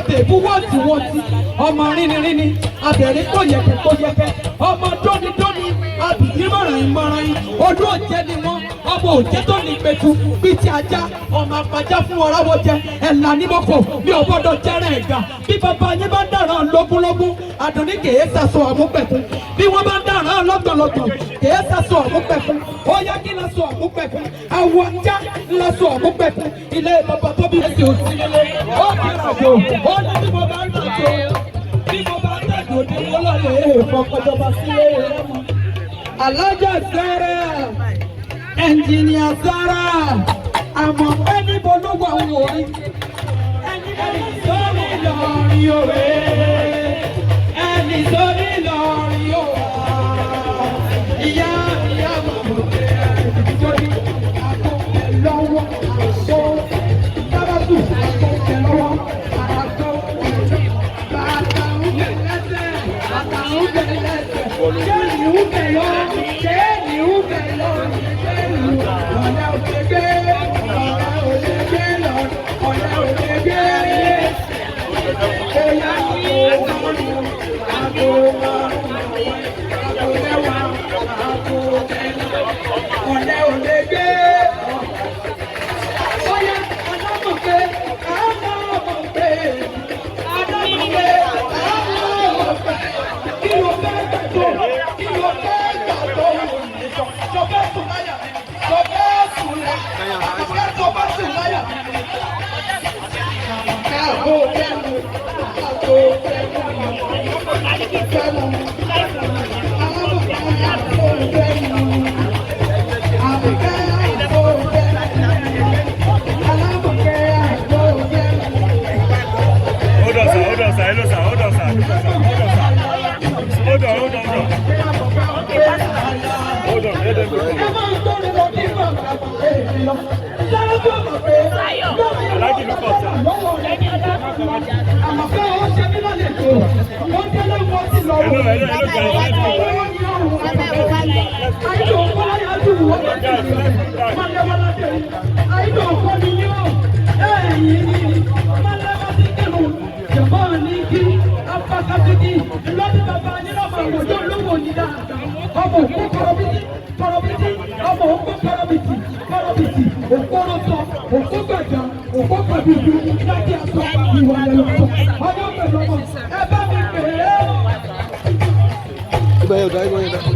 àbẹ̀bú wọ́ọ̀tì ọmọ rínníríní abẹ̀rẹ̀ tó yẹ̀kẹ́ ọmọ dónídóní abìyí mọ̀ràn ojú òjẹ́ ni wọ́n ọmọ òjẹ́ tó ní ìpẹ̀tù bíi ti ajá ọmọ àpàjá fún ọ̀ráwọ̀ jẹ ẹ̀là ní mọ́kò bí ò gbọ́dọ̀ jẹ́rẹ̀ ẹ̀gà bí bàbá yín bá dàrán lógúnlógún Àdùnní kèé sàṣọ àmúpẹ̀kún bí wọ́n bá dàrán lọ́gbọ̀lọ́gbọ̀ kèé sàṣọ àmúpẹ̀kún ó yá kí lásọ àmúpẹ̀kún àwọ̀ ajá lásọ àmúpẹ̀kún ilé bàbá tó bí ẹsẹ̀ òsì nílé ó kí ràjò ó ní bí mo bá ràjò bí mo bá ràjò ní ọlọ́lẹ̀ ìfọkànjọba sílé rẹ̀ mọ́. Alájà Sára ẹnjìnìà Sára àmọ́ pé níbo ló wà wò rí ẹni sórí Ìlọrin òwe ẹni sórí Ìlọrin òwe ìyá mọ̀ sórí àkókò lọ́wọ́ àgbo sábàtù àkókò lọ́wọ́ àgbo bàtà ń bẹ̀ lẹ́sẹ̀ bàtà ń bẹ̀ lẹ́sẹ̀ kéènì ń bẹ̀ lọ kéènì ń bẹ̀ lọ kéènì ọ̀nà òṣègbè ọ̀nà òṣègbè lọ ọ̀nà òṣègbè ẹ̀yà ní àgbo lẹ́wà àgbo ọ̀nà òṣègbè. Iba yau da